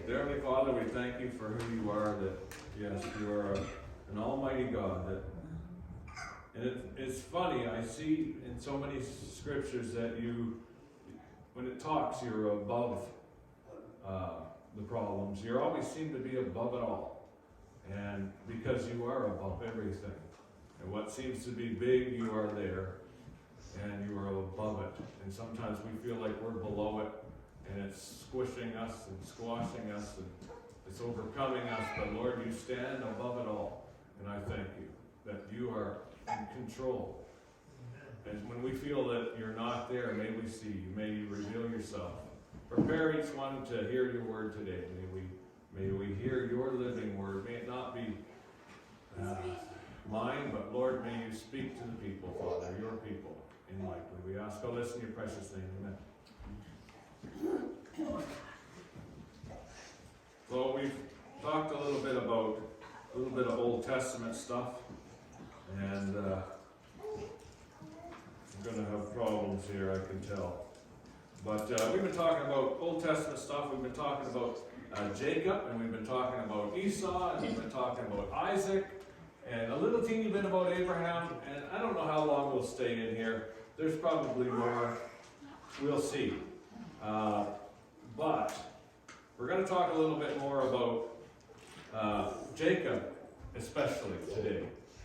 Dear Heavenly Father, we thank you for who you are, that, yes, you are an almighty God. And it's funny, I see in so many scriptures that you, when it talks, you're above the problems. You always seem to be above it all. And because you are above everything. And what seems to be big, you are there. And you are above it. And sometimes we feel like we're below it. And it's squishing us and squashing us and it's overcoming us. But Lord, you stand above it all. And I thank you that you are in control. And when we feel that you're not there, may we see you. May you reveal yourself. Prepare each one to hear your word today. May we hear your living word. May it not be mine, but Lord, may you speak to the people, Father, your people, enlightly. We ask all this in your precious name. Amen. So we've talked a little bit of Old Testament stuff, and I'm going to have problems here, I can tell. But we've been talking about Old Testament stuff. We've been talking about Jacob, and we've been talking about Esau, and we've been talking about Isaac, and a little teeny bit about Abraham. And I don't know how long we'll stay in here. There's probably more. We'll see. But we're going to talk a little bit more about Jacob, especially today.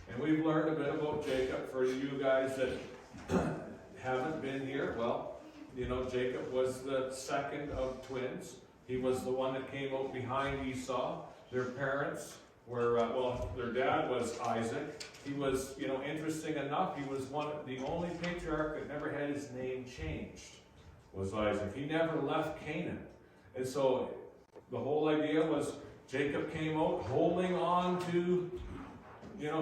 And we've learned a bit about Jacob. For you guys that haven't been here, well, you know, Jacob was the second of twins. He was the one that came out behind Esau. Their parents were, their dad was Isaac. He was, interesting enough, he was the only patriarch that never had his name changed, was Isaac. He never left Canaan. And so the whole idea was Jacob came out holding on to,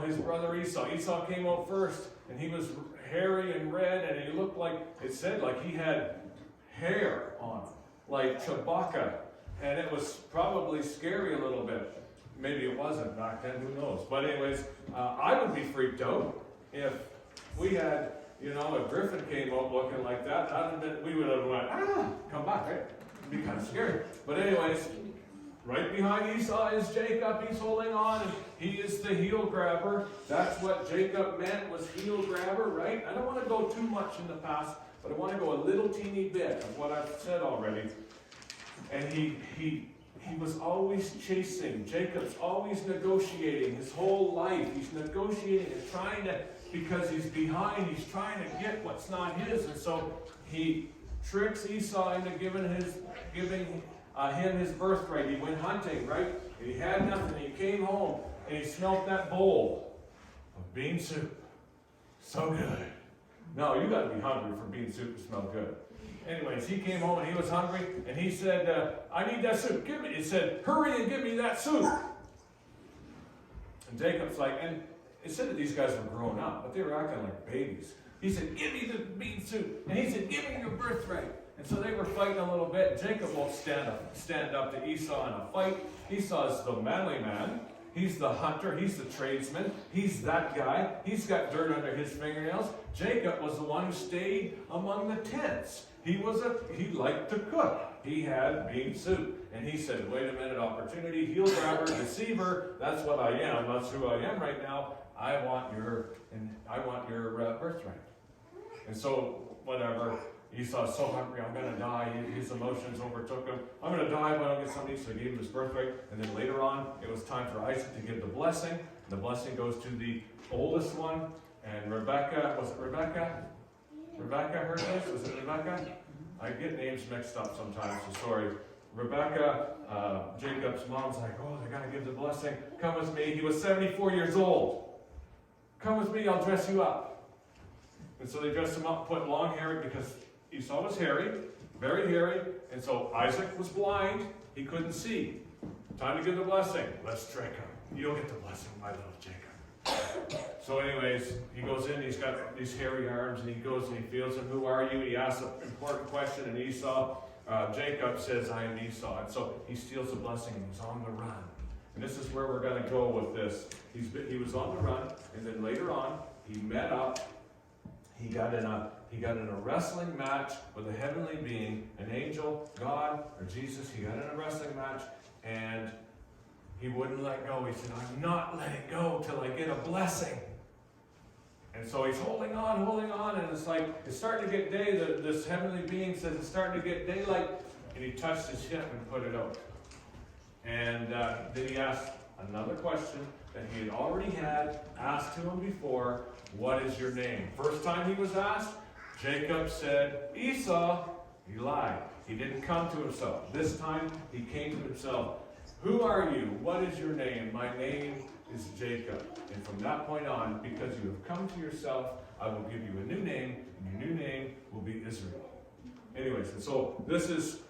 his brother Esau. Esau came out first, and he was hairy and red, and he looked like, it said, like he had hair on him, like Chewbacca, and it was probably scary a little bit. Maybe it wasn't back then, who knows. But anyways, I would be freaked out if we had, a griffin came out looking like that. We would have went, come back, right? It'd be kind of scary. But anyways, right behind Esau is Jacob. He's holding on, and he is the heel grabber. That's what Jacob meant, was heel grabber, right? I don't want to go too much in the past, but I want to go a little teeny bit of what I've said already. And he was always chasing. Jacob's always negotiating his whole life. He's negotiating and trying to, because he's behind, he's trying to get what's not his. And so he tricks Esau into giving him his birthright. He went hunting, right? And he had nothing. He came home and he smelled that bowl of bean soup. So good. No, you got to be hungry for bean soup to smell good. Anyways, he came home and he was hungry, and he said, I need that soup. Give me. He said, hurry and give me that soup. And Jacob's like, and it said that these guys were grown up, but they were acting like babies. He said, give me the bean soup. And he said, give me your birthright. And so they were fighting a little bit. Jacob won't stand up to Esau in a fight. Esau's the manly man. He's the hunter. He's the tradesman. He's that guy. He's got dirt under his fingernails. Jacob was the one who stayed among the tents. He liked to cook. He had bean soup. And he said, wait a minute, opportunity, heel grabber, deceiver. That's what I am. That's who I am right now. I want your birthright. And so, whatever. Esau's so hungry, I'm going to die. His emotions overtook him. I'm going to die if I don't get something. So he gave him his birthright. And then later on, it was time for Isaac to give the blessing. And the blessing goes to the oldest one. And Rebecca, was it Rebecca? Rebecca heard this? Was it Rebecca? I get names mixed up sometimes, so sorry. Rebecca, Jacob's mom's like, they're going to give the blessing. Come with me. He was 74 years old. Come with me, I'll dress you up. And so they dressed him up, put long hair, because Esau was hairy, very hairy, and so Isaac was blind. He couldn't see. Time to give the blessing. Let's trick him. You'll get the blessing, my little Jacob. So anyways, he goes in, he's got these hairy arms, and he goes and he feels him. Who are you? He asks an important question, and Jacob says, I am Esau. And so he steals the blessing, and he's on the run. And this is where we're going to go with this. He was on the run, and then later on, he met up. He got in a wrestling match with a heavenly being, an angel, God, or Jesus. He got in a wrestling match, and he wouldn't let go. He said, I'm not letting go till I get a blessing. And so he's holding on, and it's like, it's starting to get day. This heavenly being says it's starting to get daylight, and he touched his hip and put it out. And then he asked another question that he had already had asked to him before, what is your name? First time he was asked, Jacob said, Esau. He lied. He didn't come to himself. This time he came to himself. Who are you? What is your name? My name is Jacob. And from that point on, because you have come to yourself, I will give you a new name, and your new name will be Israel. Anyways, and so this is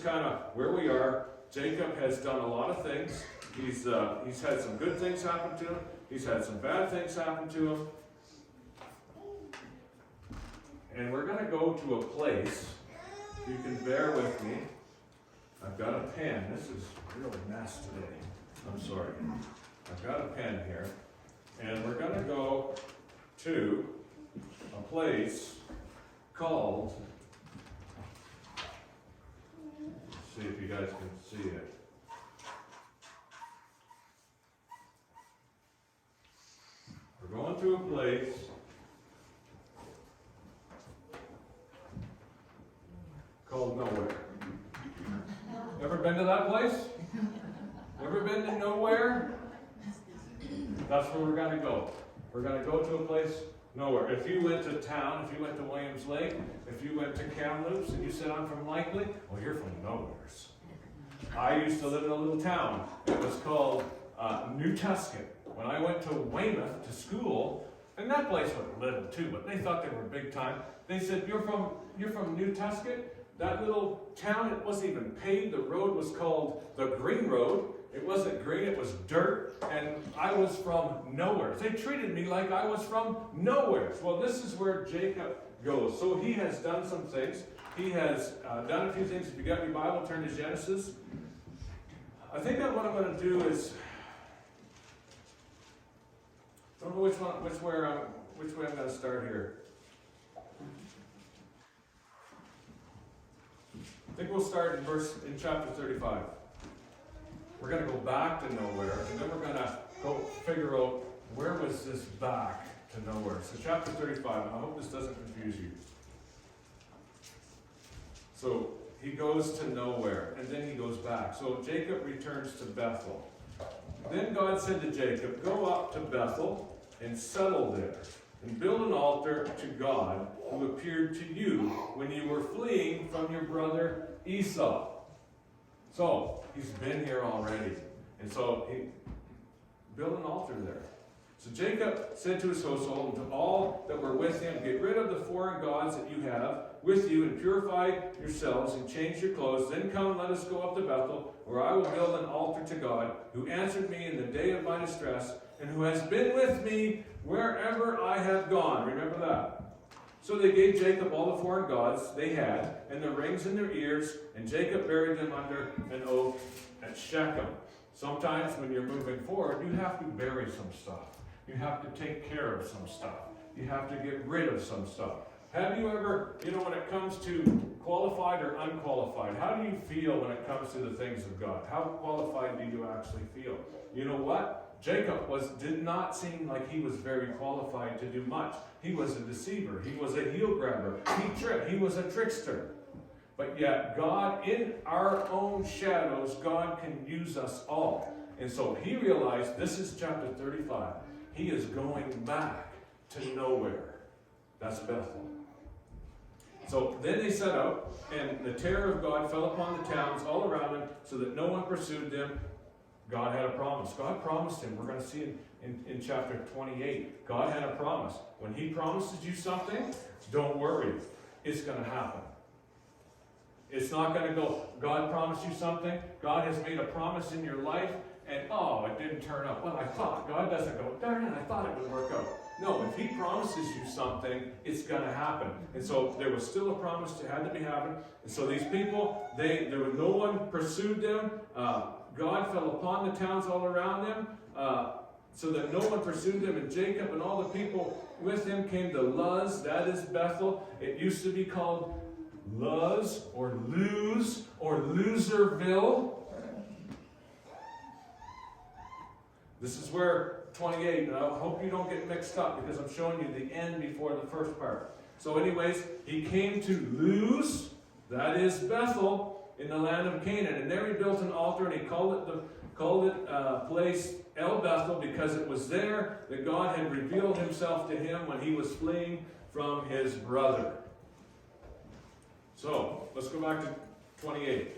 kind of where we are. Jacob has done a lot of things. He's had some good things happen to him. He's had some bad things happen to him. And we're going to go to a place. You can bear with me. I've got a pen. This is real mess today. I'm sorry. I've got a pen here. And we're going to go to a place called, let's see if you guys can see it. We're going to a place called Nowhere. Ever been to that place? Ever been to Nowhere? That's where we're going to go. We're going to go to a place, Nowhere. If you went to town, if you went to Williams Lake, if you went to Kamloops and you said, I'm from Likely, well, you're from Nowheres. I used to live in a little town. It was called New Tuscan. When I went to Weymouth to school, and that place was little too, but they thought they were big time. They said, you're from New Tuscan? That little town, it wasn't even paved. The road was called the Green Road. It wasn't green, it was dirt, and I was from nowhere. They treated me like I was from nowhere. Well, this is where Jacob goes. So he has done some things. He has done a few things. If you got your Bible, turn to Genesis. I think that what I'm going to do is, I don't know which way I'm going to start here. I think we'll start in chapter 35. We're going to go back to Nowhere, and then we're going to go figure out where was this back to Nowhere. So chapter 35, I hope this doesn't confuse you. So he goes to Nowhere, and then he goes back. So Jacob returns to Bethel. Then God said to Jacob, go up to Bethel and settle there, and build an altar to God who appeared to you when you were fleeing from your brother Esau. So he's been here already. And so he built an altar there. So Jacob said to his household and to all that were with him, get rid of the foreign gods that you have with you and purify yourselves and change your clothes. Then come and let us go up to Bethel, where I will build an altar to God, who answered me in the day of my distress, and who has been with me wherever I have gone. Remember that. So they gave Jacob all the foreign gods they had, and the rings in their ears, and Jacob buried them under an oak at Shechem. Sometimes when you're moving forward, you have to bury some stuff. You have to take care of some stuff. You have to get rid of some stuff. Have you ever, when it comes to qualified or unqualified, how do you feel when it comes to the things of God? How qualified do you actually feel? You know what? Jacob did not seem like he was very qualified to do much. He was a deceiver. He was a heel grabber. He was a trickster. But yet, God, in our own shadows, God can use us all. And so he realized, this is chapter 35. He is going back to Nowhere. That's Bethel. So then they set out, and the terror of God fell upon the towns all around them, so that no one pursued them. God had a promise. God promised him. We're going to see in chapter 28. God had a promise. When he promises you something, don't worry. It's going to happen. It's not going to go, God promised you something. God has made a promise in your life, and it didn't turn out. Well, I thought. God doesn't go, darn it, I thought it would work out. No, if he promises you something, it's going to happen. And so there was still a promise that had to be happened. And so these people, there was no one pursued them. God fell upon the towns all around them, so that no one pursued them. And Jacob and all the people with him came to Luz, that is Bethel. It used to be called Luz or Luz or Loserville. This is where 28, and I hope you don't get mixed up because I'm showing you the end before the first part. So anyways, he came to Luz, that is Bethel, in the land of Canaan. And there he built an altar, and he called it place El Bethel, because it was there that God had revealed himself to him when he was fleeing from his brother. So, let's go back to 28.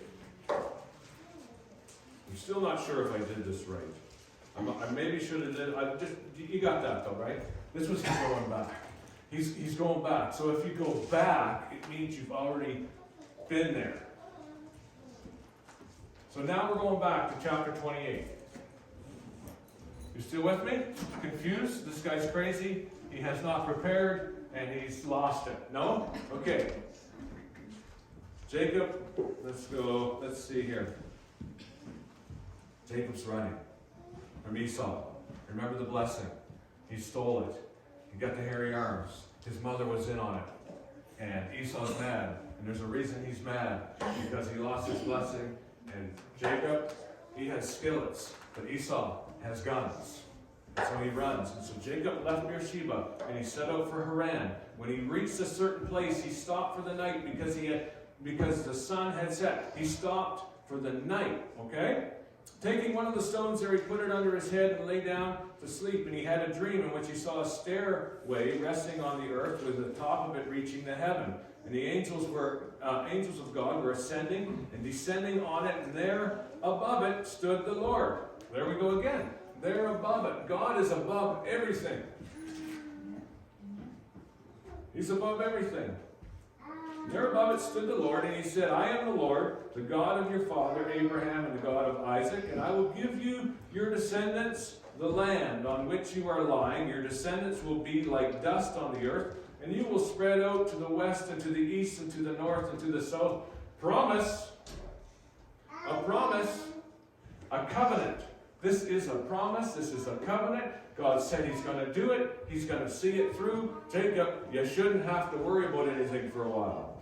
I'm still not sure if I did this right. I maybe should have did. You got that though, right? This was him going back. He's going back. So if you go back, it means you've already been there. So now we're going back to chapter 28. You still with me? Confused? This guy's crazy. He has not prepared, and he's lost it. No? Okay. Jacob, let's go. Let's see here. Jacob's running from Esau. Remember the blessing. He stole it. He got the hairy arms. His mother was in on it. And Esau's mad. And there's a reason he's mad. Because he lost his blessing. And Jacob, he has skillets. But Esau has guns. And so he runs. And so Jacob left Beersheba. And he set out for Haran. When he reached a certain place, he stopped for the night because the sun had set. He stopped for the night. Okay? Taking one of the stones there, he put it under his head and lay down to sleep. And he had a dream in which he saw a stairway resting on the earth with the top of it reaching the heaven. And the angels of God were ascending and descending on it. And there above it stood the Lord. There we go again. There above it. God is above everything. He's above everything. There above it stood the Lord, and he said, I am the Lord, the God of your father Abraham and the God of Isaac, and I will give you your descendants the land on which you are lying. Your descendants will be like dust on the earth, and you will spread out to the west and to the east and to the north and to the south. Promise, a covenant. This is a promise, this is a covenant. God said he's going to do it. He's going to see it through. Jacob, you shouldn't have to worry about anything for a while.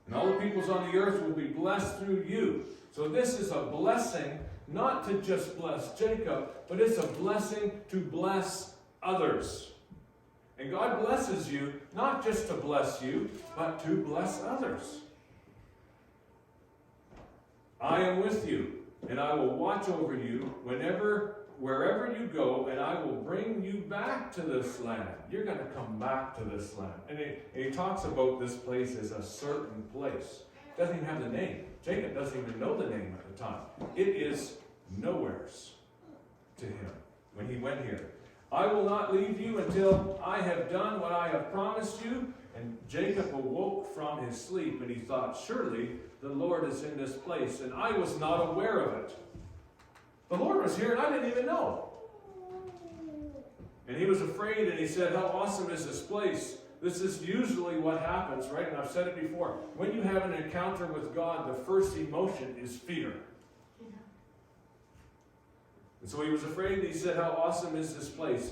And all the peoples on the earth will be blessed through you. So this is a blessing, not to just bless Jacob, but it's a blessing to bless others. And God blesses you, not just to bless you, but to bless others. I am with you, and I will watch over you wherever you go, and I will bring you back to this land. You're going to come back to this land. And he talks about this place as a certain place. Doesn't even have the name. Jacob doesn't even know the name at the time. It is nowheres to him when he went here. I will not leave you until I have done what I have promised you. And Jacob awoke from his sleep, and he thought, surely the Lord is in this place, and I was not aware of it. The Lord was here and I didn't even know. And he was afraid, and he said, how awesome is this place? This is usually what happens, right? And I've said it before. When you have an encounter with God, the first emotion is fear. And so he was afraid, and he said, how awesome is this place?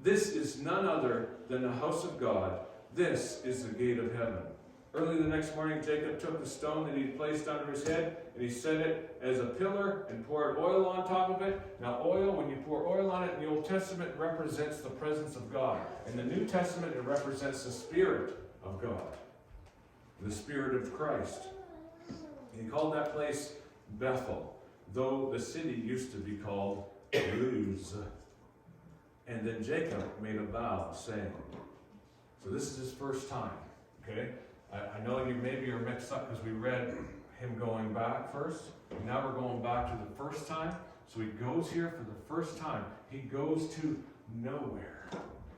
This is none other than the house of God. This is the gate of heaven. Early the next morning, Jacob took the stone that he placed under his head, and he set it as a pillar and poured oil on top of it. Now oil, when you pour oil on it in the Old Testament, represents the presence of God. In the New Testament, it represents the Spirit of God, the Spirit of Christ. He called that place Bethel, though the city used to be called Luz. And then Jacob made a vow, saying, so this is his first time, okay? I know you maybe are mixed up because we read him going back first. Now we're going back to the first time. So he goes here for the first time. He goes to nowhere.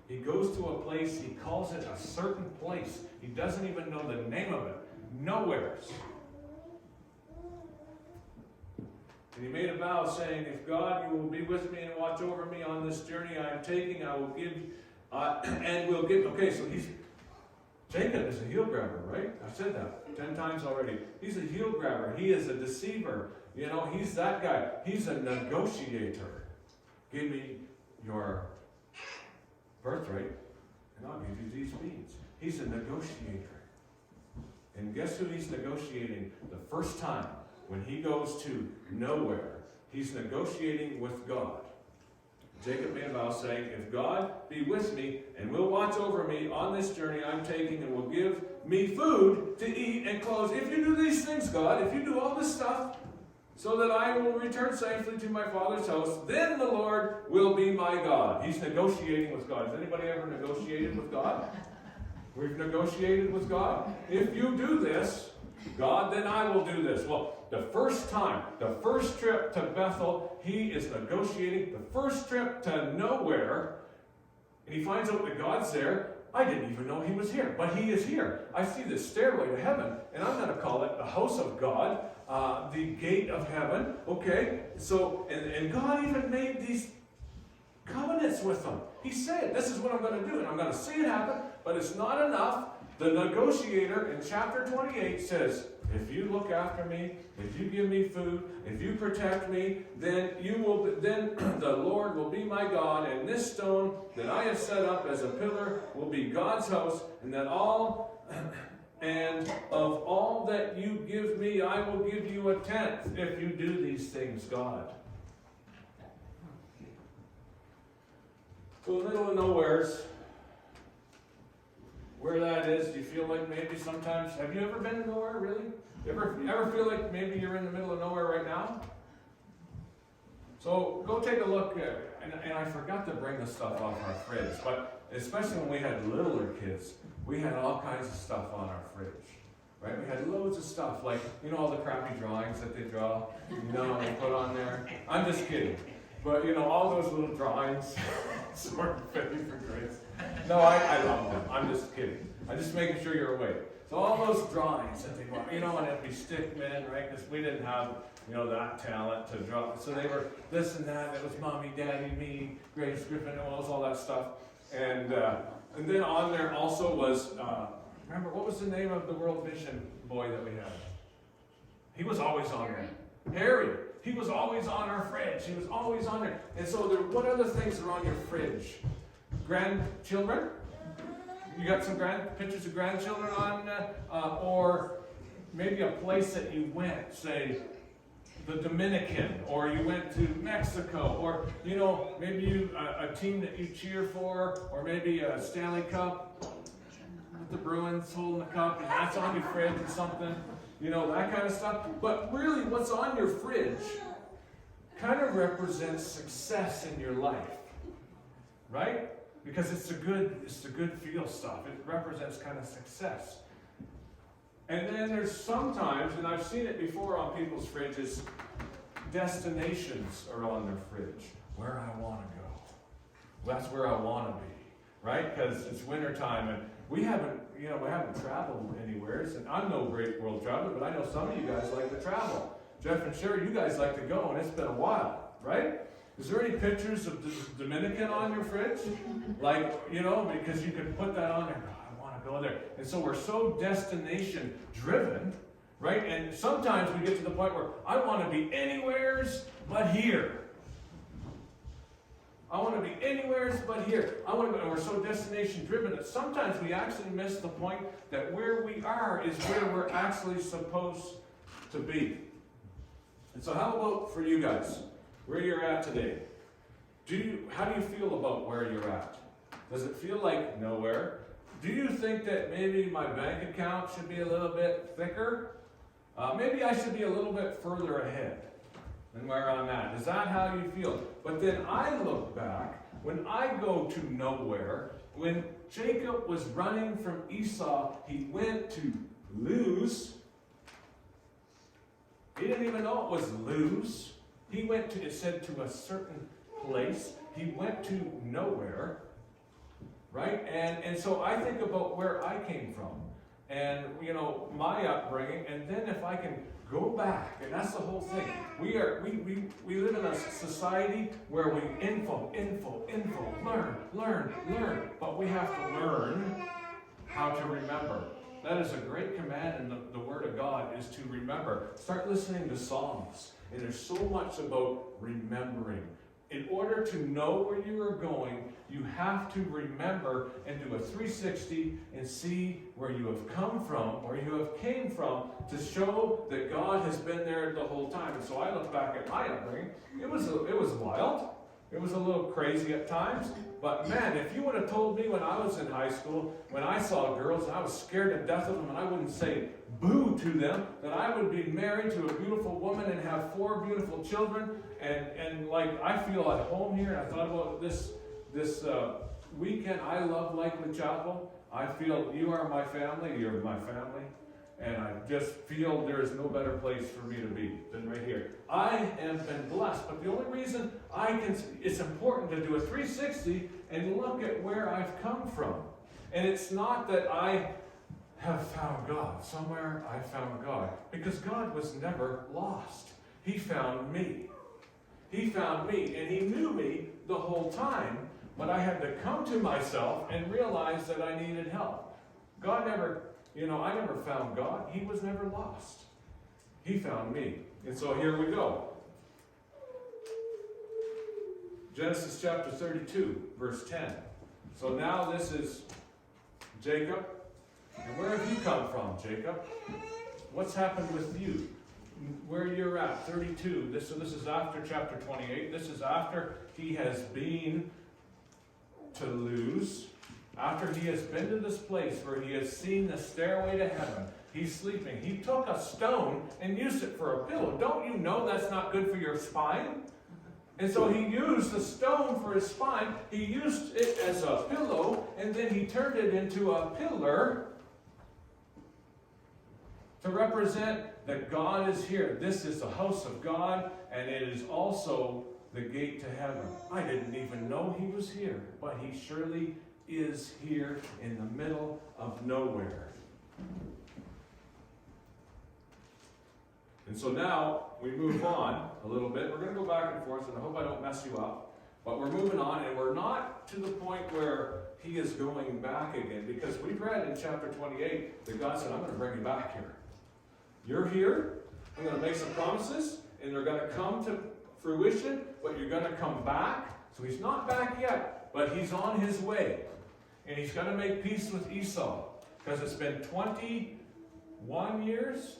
He goes to a place, he calls it a certain place. He doesn't even know the name of it. Nowheres. And he made a vow saying, if God, you will be with me and watch over me on this journey I am taking, I will give, and will give. Okay, so Jacob is a heel grabber, right? I've said that 10 times already. He's a heel grabber. He is a deceiver. You know, he's that guy. He's a negotiator. Give me your birthright, and I'll give you these beads. He's a negotiator. And guess who he's negotiating the first time? When he goes to nowhere, he's negotiating with God. Jacob made a vow saying, if God be with me and will watch over me on this journey I'm taking and will give me food to eat and clothes. If you do these things, God, if you do all this stuff so that I will return safely to my father's house, then the Lord will be my God. He's negotiating with God. Has anybody ever negotiated with God? We've negotiated with God. If you do this, God, then I will do this. Well, the first time, the first trip to Bethel, he is negotiating. The first trip to nowhere, and he finds out that God's there. I didn't even know he was here, but he is here. I see this stairway to heaven, and I'm going to call it the house of God, the gate of heaven. Okay, so, and God even made these covenants with them. He said, this is what I'm going to do, and I'm going to see it happen, but it's not enough. The negotiator in chapter 28 says, if you look after me, if you give me food, if you protect me, then the Lord will be my God, and this stone that I have set up as a pillar will be God's house, and of all that you give me, I will give you a tenth if you do these things, God. So the middle of nowhere's where that is. Do you feel like maybe sometimes, have you ever been to nowhere, really? You ever feel like maybe you're in the middle of nowhere right now? So go take a look, and I forgot to bring the stuff off our fridge, but especially when we had littler kids, we had all kinds of stuff on our fridge, right? We had loads of stuff, like, you know, all the crappy drawings that they draw, they put on there. I'm just kidding. But, all those little drawings, sort of fitting for grades. No, I love them. I'm just kidding. I'm just making sure you're awake. So all those drawings that they brought, and it'd be stick men, right? Because we didn't have, that talent to draw. So they were this and that. It was mommy, daddy, me, Grace Griffin, it was all that stuff. And then on there also was, remember, what was the name of the World Vision boy that we had? He was always on there. Harry. He was always on our fridge. He was always on there. And so what other things are on your fridge? Grandchildren? You got some pictures of grandchildren on, or maybe a place that you went, say the Dominican, or you went to Mexico, or maybe a team that you cheer for, or maybe a Stanley Cup with the Bruins holding the cup, and that's on your fridge or something, that kind of stuff. But really, what's on your fridge kind of represents success in your life, right? Because it's the good feel stuff. It represents kind of success. And then there's sometimes, and I've seen it before on people's fridges, destinations are on their fridge. Where I want to go. That's where I want to be, right? Because it's wintertime and we haven't traveled anywhere. And I'm no great world traveler, but I know some of you guys like to travel. Jeff and Sherry, you guys like to go, and it's been a while, right? Is there any pictures of the Dominican on your fridge? Like, because you can put that on there. Oh, I want to go there. And so we're so destination driven, right? And sometimes we get to the point where I want to be anywheres but here. I want to be anywheres but here. And we're so destination driven that sometimes we actually miss the point that where we are is where we're actually supposed to be. And so how about for you guys? Where you're at today? How do you feel about where you're at? Does it feel like nowhere? Do you think that maybe my bank account should be a little bit thicker? Maybe I should be a little bit further ahead than where I'm at. Is that how you feel? But then I look back, when I go to nowhere, when Jacob was running from Esau, he went to Luz. He didn't even know it was Luz. He went to, it said, to a certain place. He went to nowhere, right? And so I think about where I came from and, my upbringing. And then if I can go back, and that's the whole thing. We live in a society where we info, learn. But we have to learn how to remember. That is a great command in the Word of God, is to remember. Start listening to Psalms. And there's so much about remembering. in order to know where you are going, you have to remember and do a 360 and see where you have come from, where you have came from, to show that God has been there the whole time. And so I look back at my upbringing. It was wild. It was a little crazy at times. But man, if you would have told me when I was in high school, when I saw girls and I was scared to death of them and I wouldn't say boo to them, that I would be married to a beautiful woman and have 4 beautiful children, and like I feel at home here. And I thought about this weekend. I love Lakewood Chapel. I feel you are my family, you're my family, and I just feel there is no better place for me to be than right here. I have been blessed, but the only reason it's important to do a 360 and look at where I've come from. And it's not that I have found God. Somewhere I found God. Because God was never lost. He found me. He found me, and He knew me the whole time, but I had to come to myself and realize that I needed help. God never, I never found God. He was never lost. He found me. And so here we go. Genesis chapter 32, verse 10. So now this is Jacob. And where have you come from, Jacob? What's happened with you? Where you're at, 32. This is after chapter 28. This is after he has been to Luz. After he has been to this place where he has seen the stairway to heaven. He's sleeping. He took a stone and used it for a pillow. Don't you know that's not good for your spine? And so he used the stone for his spine. He used it as a pillow, and then he turned it into a pillar to represent that God is here. This is the house of God, and it is also the gate to heaven. I didn't even know he was here, but he surely is here in the middle of nowhere. And so now we move on a little bit. We're going to go back and forth, and I hope I don't mess you up. But we're moving on, and we're not to the point where he is going back again, because we've read in chapter 28 that God said, I'm going to bring you back here. You're here. I'm going to make some promises, and they're going to come to fruition, but you're going to come back. So he's not back yet, but he's on his way. And he's going to make peace with Esau, because it's been 21 years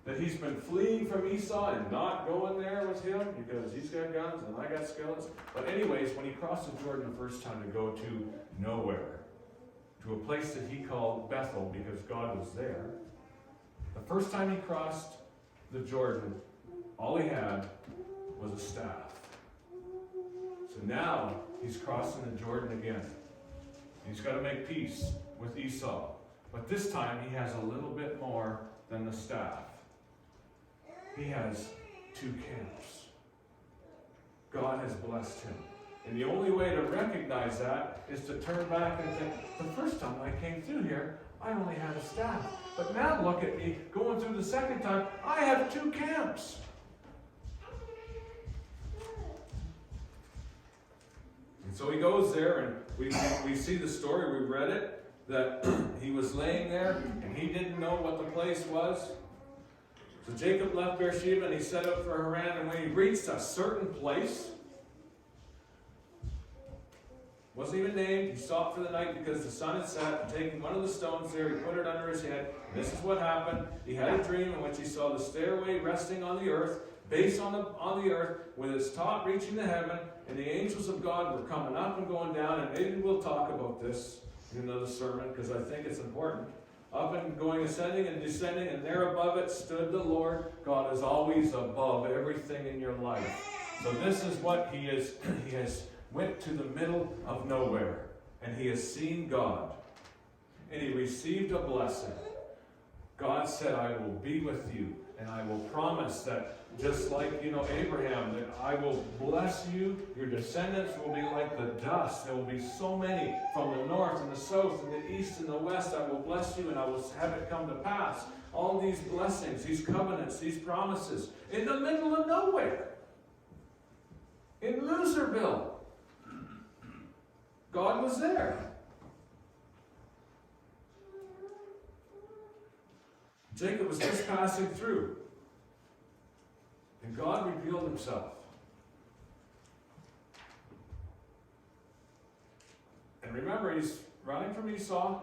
that he's been fleeing from Esau and not going there with him because he's got guns and I got skeletons. But anyways, when he crossed the Jordan the first time to go to nowhere, to a place that he called Bethel because God was there, the first time he crossed the Jordan, all he had was a staff. So now he's crossing the Jordan again. He's got to make peace with Esau. But this time he has a little bit more than the staff. He has 2 camps. God has blessed him. And the only way to recognize that is to turn back and think, the first time I came through here, I only had a staff. But now look at me, going through the second time, I have 2 camps. And so he goes there, and we see the story, we read it, that he was laying there, and he didn't know what the place was. So Jacob left Beersheba, and he set out for Haran, and when he reached a certain place, wasn't even named, he stopped for the night because the sun had set, and taking one of the stones there, he put it under his head. This is what happened. He had a dream in which he saw the stairway resting on the earth, base on the earth, with its top reaching the heaven, and the angels of God were coming up and going down, and maybe we'll talk about this in another sermon, because I think it's important. Up and going, ascending and descending, and there above it stood the Lord. God is always above everything in your life. So this is what he is. He has went to the middle of nowhere, and he has seen God, and he received a blessing. God said, I will be with you, and I will promise that just like, Abraham, that I will bless you, your descendants will be like the dust. There will be so many from the north and the south and the east and the west. I will bless you, and I will have it come to pass. All these blessings, these covenants, these promises, in the middle of nowhere. In Loserville. God was there. Jacob was just passing through. And And God revealed himself. And remember, he's running from Esau,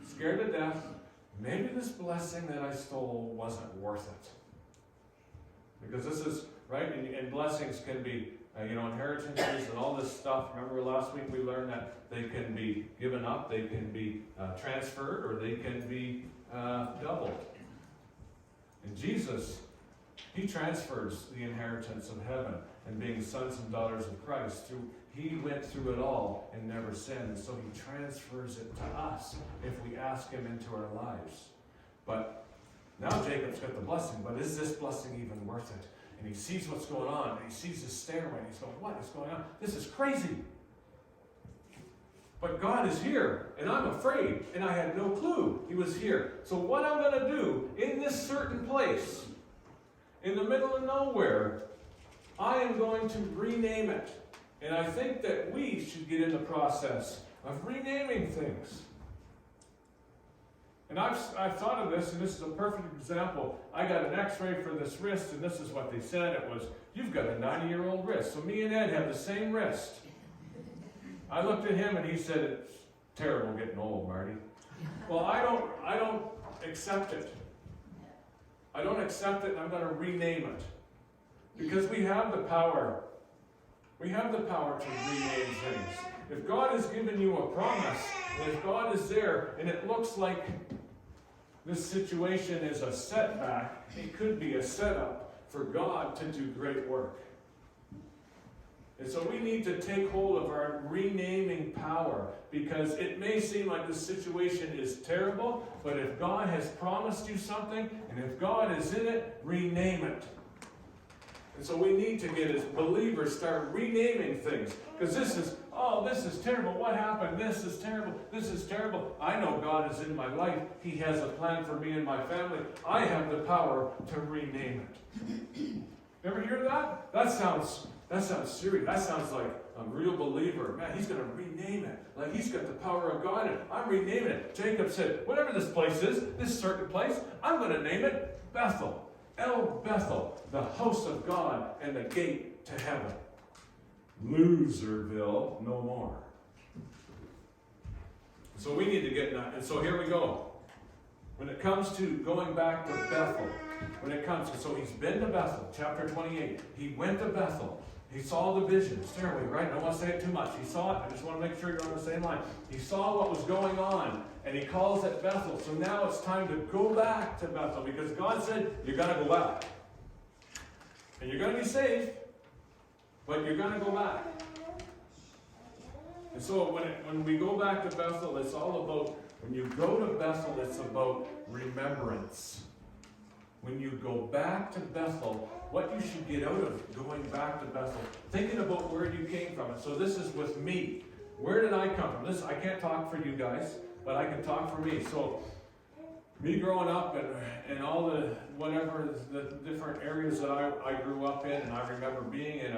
scared to death. Maybe this blessing that I stole wasn't worth it. Because this is, right, and blessings can be, inheritances and all this stuff. Remember last week we learned that they can be given up, they can be transferred, or they can be doubled. And Jesus, he transfers the inheritance of heaven and being sons and daughters of Christ. He went through it all and never sinned, and so he transfers it to us if we ask him into our lives. But now Jacob's got the blessing, but is this blessing even worth it? And he sees what's going on, and he sees his stairway, and he's going, what is going on? This is crazy. But God is here, and I'm afraid, and I had no clue he was here. So what I'm going to do in this certain place, in the middle of nowhere, I am going to rename it. And I think that we should get in the process of renaming things. And I've thought of this, and this is a perfect example. I got an x-ray for this wrist, and this is what they said. It was, you've got a 90-year-old wrist. So me and Ed have the same wrist. I looked at him, and he said, it's terrible getting old, Marty. Well, I don't accept it. I don't accept it, and I'm going to rename it. Because we have the power. We have the power to rename things. If God has given you a promise, and if God is there, and it looks like this situation is a setback, it could be a setup for God to do great work. And so we need to take hold of our renaming power, because it may seem like the situation is terrible, but if God has promised you something, and if God is in it, rename it. And so we need to get, as believers, start renaming things. Because this is terrible. What happened? This is terrible. This is terrible. I know God is in my life. He has a plan for me and my family. I have the power to rename it. Ever hear that? That sounds serious. That sounds like a real believer. Man, he's going to rename it. Like he's got the power of God, and I'm renaming it. Jacob said, whatever this place is, this certain place, I'm going to name it Bethel. El Bethel, the house of God and the gate to heaven. Loserville no more. So we need to get that. And so here we go. When it comes to going back to Bethel, so he's been to Bethel, chapter 28. He went to Bethel. He saw the vision, stairway, right? I don't want to say it too much. He saw it. I just want to make sure you're on the same line. He saw what was going on, and he calls it Bethel. So now it's time to go back to Bethel, because God said, you got to go back. And you're going to be saved, but you're going to go back. And so when we go back to Bethel, it's all about, when you go to Bethel, it's about remembrance. When you go back to Bethel, what you should get out of going back to Bethel, thinking about where you came from. And so this is with me. Where did I come from? I can't talk for you guys, but I can talk for me. So me growing up and all the different areas that I grew up in, and I remember being in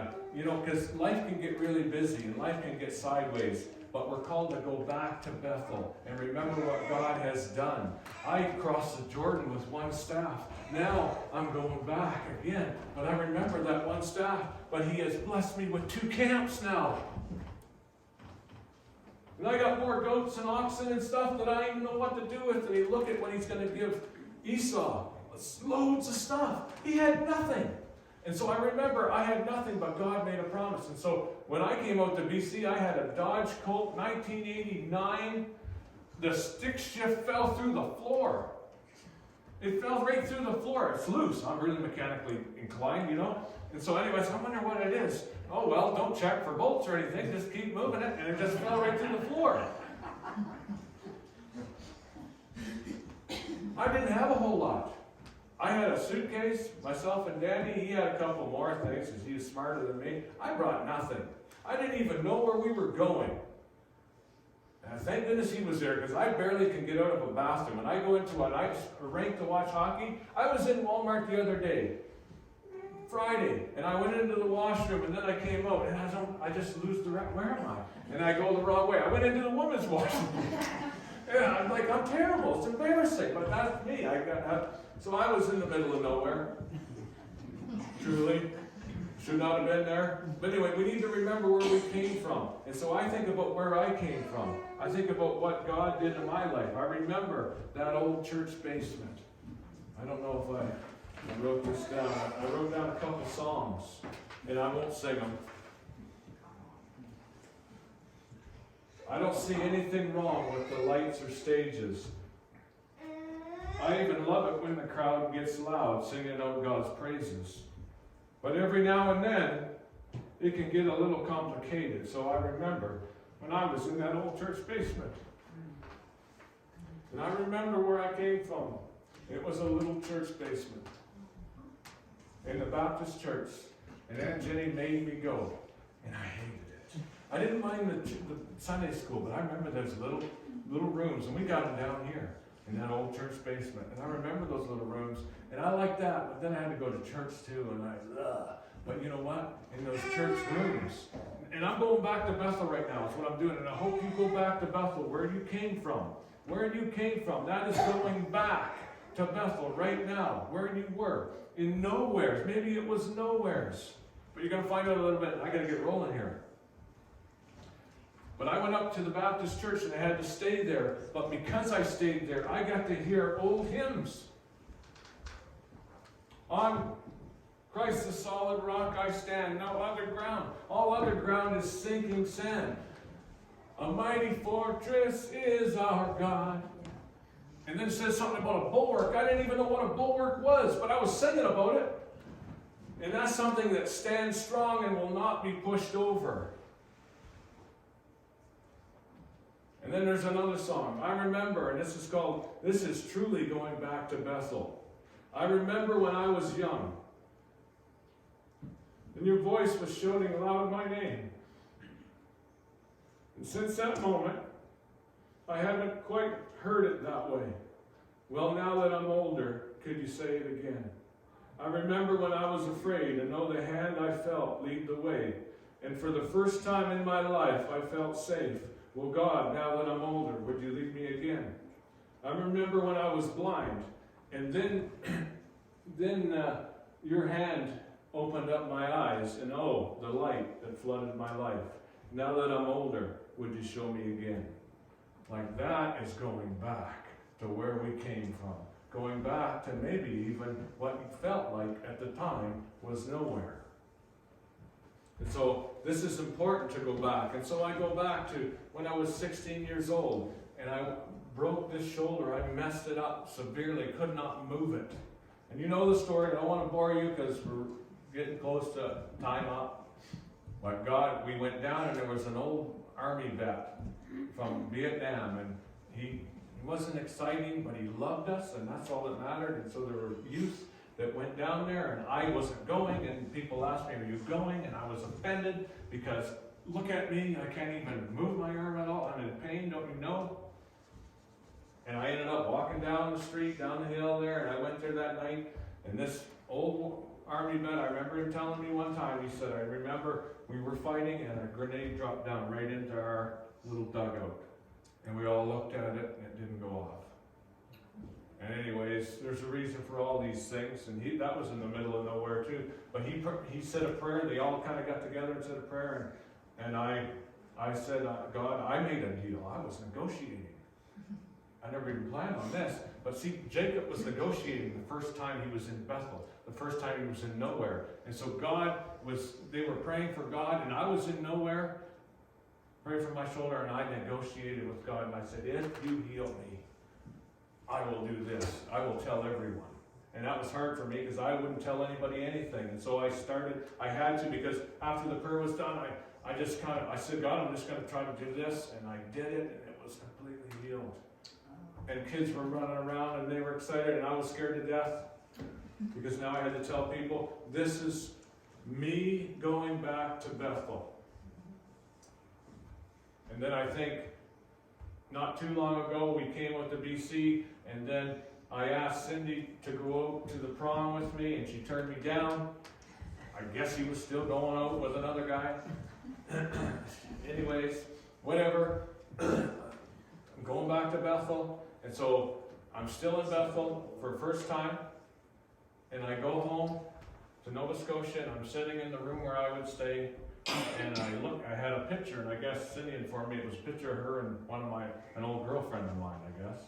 because life can get really busy and life can get sideways. But we're called to go back to Bethel and remember what God has done. I crossed the Jordan with one staff. Now I'm going back again. But I remember that one staff. But he has blessed me with 2 camps now. And I got more goats and oxen and stuff that I don't even know what to do with. And you look at what he's going to give Esau. Loads of stuff. He had nothing. And so I remember I had nothing, but God made a promise. And so when I came out to BC, I had a Dodge Colt 1989. The stick shift fell through the floor. It fell right through the floor. It's loose. I'm really mechanically inclined, And so anyways, I wonder what it is. Oh, well, don't check for bolts or anything. Just keep moving it. And it just fell right through the floor. I didn't have a whole lot. I had a suitcase, myself and Danny. He had a couple more things because he was smarter than me. I brought nothing. I didn't even know where we were going. And thank goodness he was there, because I barely can get out of a bathroom. When I go into a rink to watch hockey, I was in Walmart the other day, Friday, and I went into the washroom, and then I came out, and I just lose where am I? And I go the wrong way. I went into the women's washroom. Yeah, I'm terrible. It's embarrassing, but that's me. So I was in the middle of nowhere, truly. Should not have been there. But anyway, we need to remember where we came from. And so I think about where I came from. I think about what God did in my life. I remember that old church basement. I don't know if I wrote this down. I wrote down a couple songs, and I won't sing them. I don't see anything wrong with the lights or stages. I even love it when the crowd gets loud, singing out God's praises. But every now and then, it can get a little complicated. So I remember when I was in that old church basement. And I remember where I came from. It was a little church basement in the Baptist church. And Aunt Jenny made me go. And I hated it. I didn't mind the Sunday school, but I remember those little rooms. And we got them down here in that old church basement. And I remember those little rooms. And I liked that. But then I had to go to church too. And but you know what? In those church rooms. And I'm going back to Bethel right now. That's what I'm doing. And I hope you go back to Bethel, where you came from. Where you came from. That is going back to Bethel right now. Where you were. In nowheres. Maybe it was nowheres. But you're going to find out a little bit. I got to get rolling here. But I went up to the Baptist church and I had to stay there. But because I stayed there, I got to hear old hymns. On Christ the solid rock I stand, no other ground. All other ground is sinking sand. A mighty fortress is our God. And then it says something about a bulwark. I didn't even know what a bulwark was, but I was singing about it. And that's something that stands strong and will not be pushed over. And then there's another song. I remember, and this is truly going back to Bethel. I remember when I was young. And your voice was shouting aloud my name. And since that moment, I haven't quite heard it that way. Well, now that I'm older, could you say it again? I remember when I was afraid, and know the hand I felt lead the way. And for the first time in my life, I felt safe. Well, God, now that I'm older, would you lead me again? I remember when I was blind, and then your hand opened up my eyes, and oh, the light that flooded my life. Now that I'm older, would you show me again? Like that is going back to where we came from. Going back to maybe even what you felt like at the time was nowhere. And so this is important to go back. And so I go back to when I was 16 years old, and I broke this shoulder. I messed it up severely, could not move it. And you know the story. I don't want to bore you because we're getting close to time up. But God, we went down and there was an old army vet from Vietnam, and he wasn't exciting, but he loved us, and that's all that mattered. And so there were youth that went down there, and I wasn't going, and people asked me, are you going? And I was offended because look at me, I can't even move my arm at all. I'm in pain, don't you know? And I ended up walking down the street, down the hill there, and I went there that night, and this old army vet, I remember him telling me one time, he said, I remember we were fighting and a grenade dropped down right into our little dugout. And we all looked at it and it didn't go off. And anyways, there's a reason for all these things, and that was in the middle of nowhere too. But he said a prayer, they all kind of got together and said a prayer, and I said, God, I made a deal. I was negotiating. I never even planned on this. But see, Jacob was negotiating the first time he was in Bethel, the first time he was in nowhere. And so they were praying for God, and I was in nowhere, praying for my shoulder, and I negotiated with God, and I said, if you heal me, I will do this. I will tell everyone. And that was hard for me because I wouldn't tell anybody anything. And so I had to, because after the prayer was done, I said, God, I'm just going to try to do this. And I did it, and it was completely healed. And kids were running around, and they were excited, and I was scared to death. Because now I had to tell people, this is me going back to Bethel. And then I think, not too long ago, we came with the BC, and then I asked Cindy to go out to the prom with me, and she turned me down. I guess he was still going out with another guy. Anyways, whatever. I'm going back to Bethel, and so I'm still in Bethel for the first time, and I go home, to Nova Scotia, and I'm sitting in the room where I would stay, and I had a picture, and I guess Cindy informed me it was a picture of her and an old girlfriend of mine, I guess.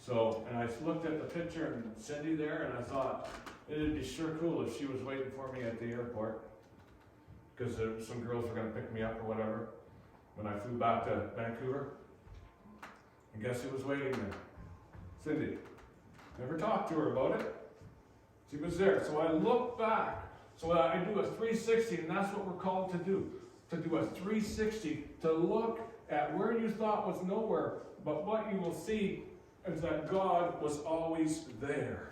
So, and I looked at the picture and Cindy there, and I thought, it'd be sure cool if she was waiting for me at the airport, because some girls were going to pick me up or whatever, when I flew back to Vancouver. And guess who was waiting there? Cindy. Never talked to her about it. She was there. So I look back. So I do a 360, and that's what we're called to do. To do a 360, to look at where you thought was nowhere, but what you will see is that God was always there.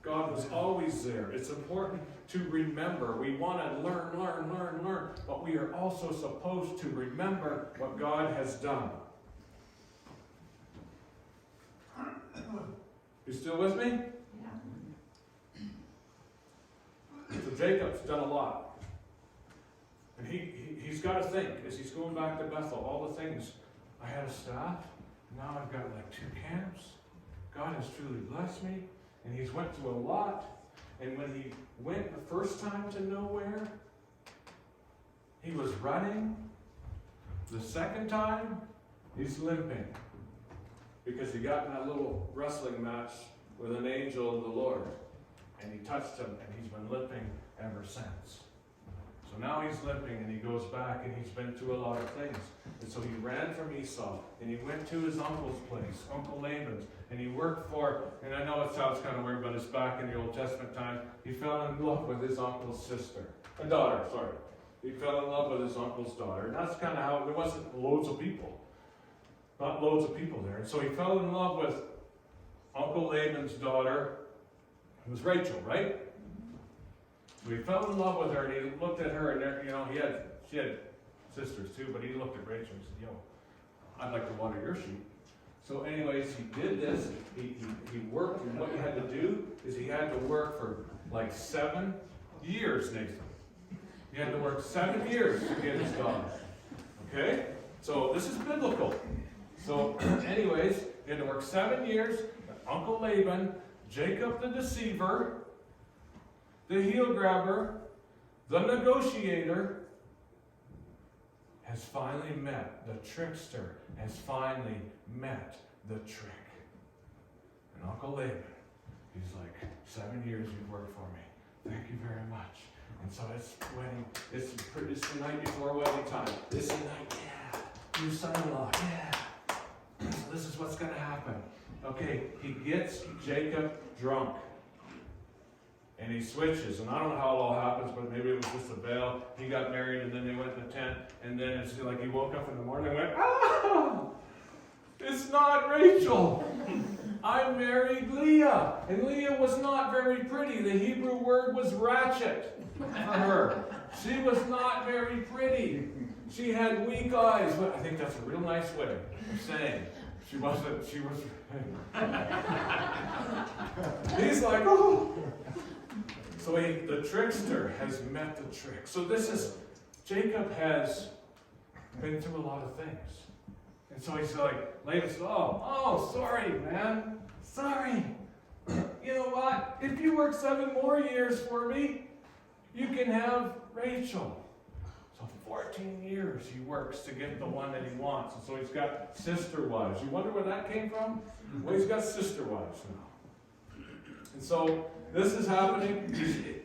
God was always there. It's important to remember. We want to learn, but we are also supposed to remember what God has done. You still with me? Yeah. So Jacob's done a lot. And he's got to think, as he's going back to Bethel, all the things. I had a staff, now I've got like 2 camps. God has truly blessed me. And he's went through a lot. And when he went the first time to nowhere, he was running. The second time, he's limping. Because he got in that little wrestling match with an angel of the Lord. And he touched him, and he's been limping ever since. So now he's limping, and he goes back, and he's been through a lot of things. And so he ran from Esau, and he went to his uncle's place, Uncle Laban's, and he worked for, and I know it sounds kind of weird, but it's back in the Old Testament time, he fell in love with his uncle's daughter. He fell in love with his uncle's daughter, and that's kind of how, there wasn't loads of people. Not loads of people there. And so he fell in love with Uncle Laban's daughter. It was Rachel, right? So he fell in love with her, and he looked at her, and there, she had sisters too, but he looked at Rachel and said, I'd like to water your sheep. So anyways, he did this. He worked, and what he had to do is he had to work for like 7 years, Nathan. He had to work 7 years to get his daughter. Okay? So this is biblical. So anyways, he had to work 7 years. Uncle Laban, Jacob the deceiver, the heel grabber, the negotiator, has finally met, the trickster has finally met the trick. And Uncle Laban, he's like, 7 years you've worked for me. Thank you very much. And so it's wedding, it's the night before wedding time. It's the night, yeah. Your son-in-law, yeah. So this is what's going to happen. Okay, he gets Jacob drunk. And he switches, and I don't know how it all happens, but maybe it was just a veil. He got married, and then they went in the tent, and then it's like he woke up in the morning and went, it's not Rachel. I married Leah. And Leah was not very pretty. The Hebrew word was ratchet for her. She was not very pretty. She had weak eyes. But I think that's a real nice way of saying she was. He's like, oh. So the trickster has met the trick. So Jacob has been through a lot of things. And so he's like, Laban says, oh, sorry, man. Sorry. You know what? If you work 7 more years for me, you can have Rachel. So 14 years he works to get the one that he wants. And so he's got sister wives. You wonder where that came from? Well, he's got sister wives now. And so this is happening,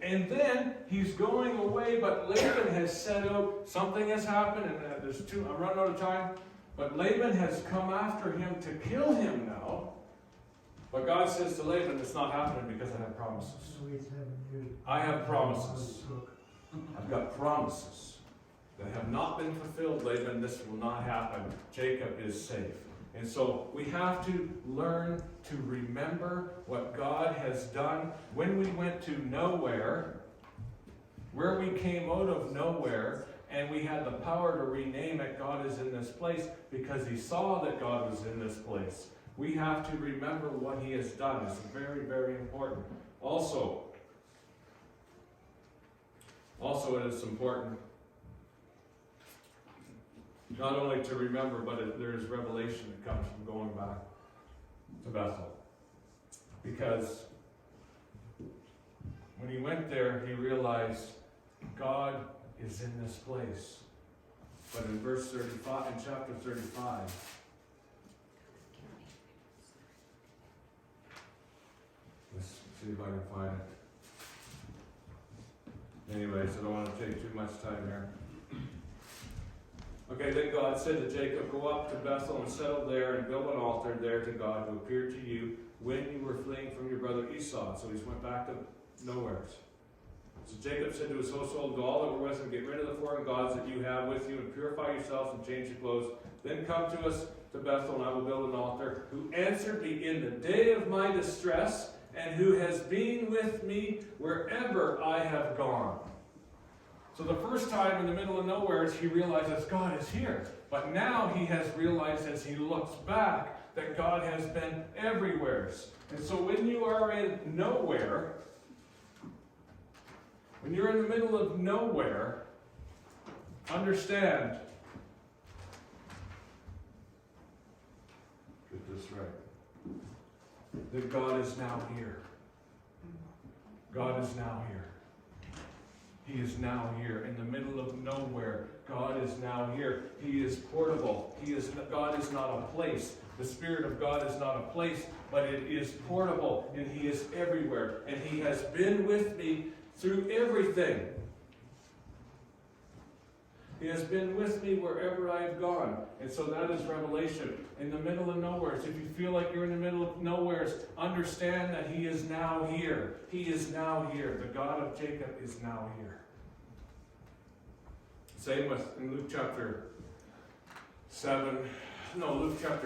and then he's going away, but Laban has set out, something has happened, and I'm running out of time, but Laban has come after him to kill him now. But God says to Laban, it's not happening because I have promises. I have promises. I've got promises that have not been fulfilled, Laban. This will not happen. Jacob is safe. And so we have to learn to remember what God has done when we went to nowhere, where we came out of nowhere, and we had the power to rename it. God is in this place because he saw that God was in this place. We have to remember what he has done. It's very, very important. Also it is important not only to remember, but there is revelation that comes from going back to Bethel. Because when he went there, he realized God is in this place. But in verse 35, in chapter 35, let's see if I can find it. Anyways, I don't want to take too much time here. Okay, then God said to Jacob, go up to Bethel and settle there and build an altar there to God who appeared to you when you were fleeing from your brother Esau. So he went back to nowhere. So Jacob said to his household, go all that were with him, get rid of the foreign gods that you have with you, and purify yourselves and change your clothes. Then come to us to Bethel, and I will build an altar. Who answered me in the day of my distress, and who has been with me wherever I have gone. So the first time in the middle of nowhere, he realizes God is here. But now he has realized as he looks back that God has been everywhere. And so when you are in nowhere, when you're in the middle of nowhere, understand, get this right, that God is now here. God is now here. He is now here in the middle of nowhere. God is now here. He is portable. God is not a place. The Spirit of God is not a place, but it is portable, and He is everywhere. And He has been with me through everything. He has been with me wherever I have gone. And so that is revelation. In the middle of nowhere. If you feel like you're in the middle of nowhere, understand that He is now here. He is now here. The God of Jacob is now here. Same with in Luke chapter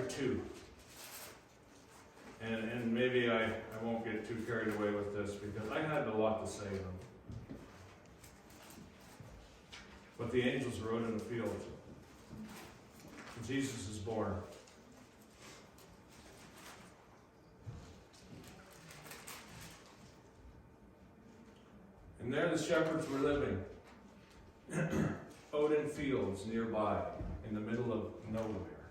2. And maybe I won't get too carried away with this because I had a lot to say on it. But the angels rode in the field. Jesus is born. And there the shepherds were living out in fields nearby, in the middle of nowhere,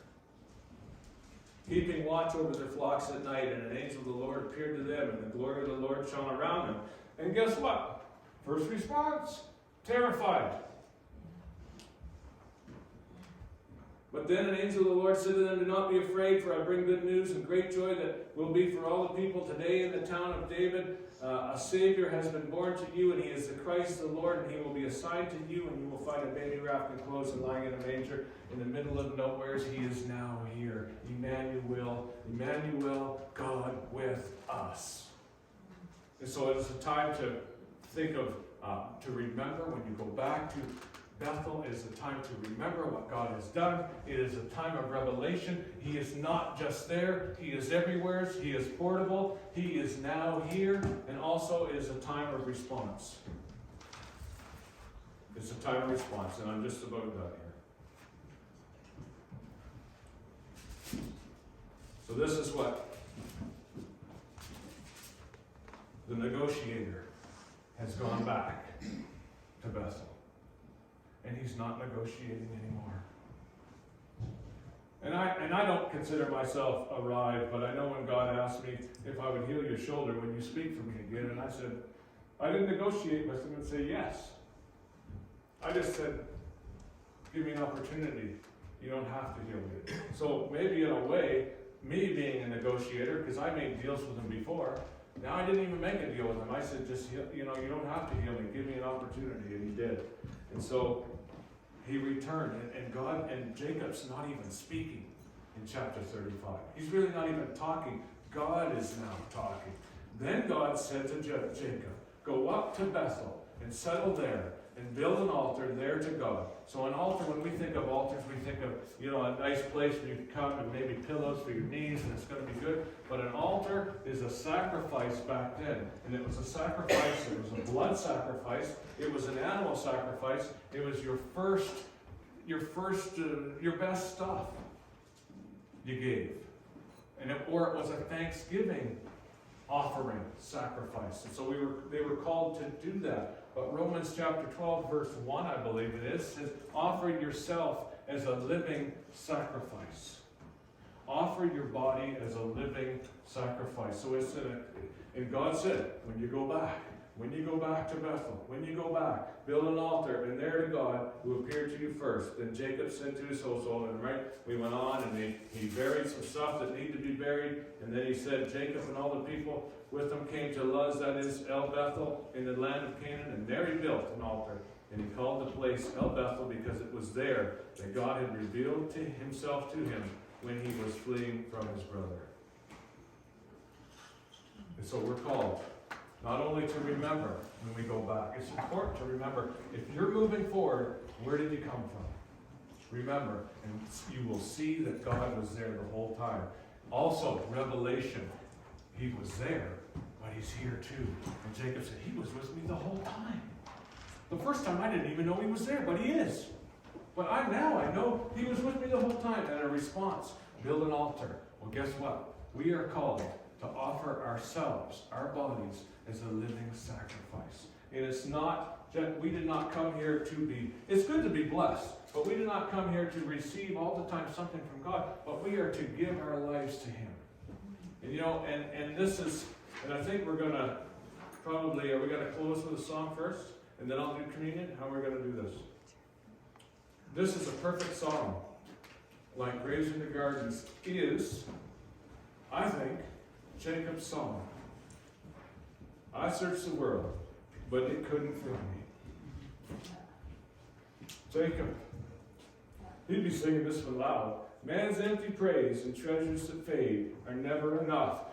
keeping watch over their flocks at night, and an angel of the Lord appeared to them, and the glory of the Lord shone around them. And guess what? First response, terrified. But then an angel of the Lord said to them, do not be afraid, for I bring good news and great joy that will be for all the people. Today in the town of David, a Savior has been born to you, and He is the Christ the Lord, and He will be a sign to you, and you will find a baby wrapped in clothes and lying in a manger in the middle of nowhere. He is now here. Emmanuel, God with us. And so it is a time to think of, to remember when you go back to Bethel. It is a time to remember what God has done. It is a time of revelation. He is not just there. He is everywhere. He is portable. He is now here. And also it is a time of response. It's a time of response. And I'm just about done here. So this is what the negotiator has gone back to Bethel. And he's not negotiating anymore. And I don't consider myself arrived, but I know when God asked me if I would heal your shoulder when you speak for me again, and I said, I didn't negotiate with him and say yes. I just said, give me an opportunity. You don't have to heal me. So maybe in a way, me being a negotiator, because I made deals with him before, now I didn't even make a deal with him. I said, just, you don't have to heal me. Give me an opportunity. And he did. And so he returned. And God, and Jacob's not even speaking in chapter 35. He's really not even talking. God is now talking. Then God said to Jacob, go up to Bethel and settle there and build an altar there to God. So an altar, when we think of altars, we think of, a nice place where you can come and maybe pillows for your knees and it's going to be good. But an altar is a sacrifice back then. And it was a sacrifice, it was a blood sacrifice, it was an animal sacrifice, it was your best stuff you gave. Or it was a Thanksgiving offering sacrifice. And so they were called to do that. But Romans chapter 12, verse 1, I believe it is, says, offer yourself as a living sacrifice. Offer your body as a living sacrifice. So and God said, when you go back, when you go back to Bethel, when you go back, build an altar, and there to God who appeared to you first. Then Jacob said to his household, and right, we went on, and he buried some stuff that needed to be buried, and then he said, Jacob and all the people with him came to Luz, that is El Bethel, in the land of Canaan, and there he built an altar. And he called the place El Bethel because it was there that God had revealed to himself to him when he was fleeing from his brother. And so we're called not only to remember when we go back. It's important to remember, if you're moving forward, where did you come from? Remember, and you will see that God was there the whole time. Also, Revelation, he was there, but he's here too. And Jacob said, he was with me the whole time. The first time I didn't even know he was there, but he is. But I know he was with me the whole time. And a response, build an altar. Well, guess what? We are called to offer ourselves, our bodies, as a living sacrifice. And it's not, we did not come here to be, it's good to be blessed, but we did not come here to receive all the time something from God, but we are to give our lives to him. And you know, and this is, and I think we're going to probably, are we going to close with a song first? And then I'll do communion? How are we going to do this? This is a perfect song. Like Graves in the Gardens is, I think, Jacob's song. I searched the world, but it couldn't fill me. Jacob, he'd be singing this one loud. Man's empty praise and treasures that fade are never enough.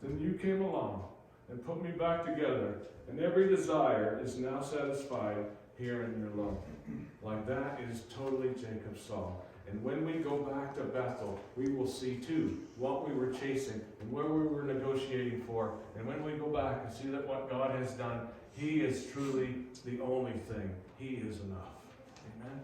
Then you came along and put me back together, and every desire is now satisfied here in your love. Like that is totally Jacob's song. And when we go back to Bethel, we will see too what we were chasing and where we were negotiating for. And when we go back and see that what God has done, he is truly the only thing. He is enough. Amen.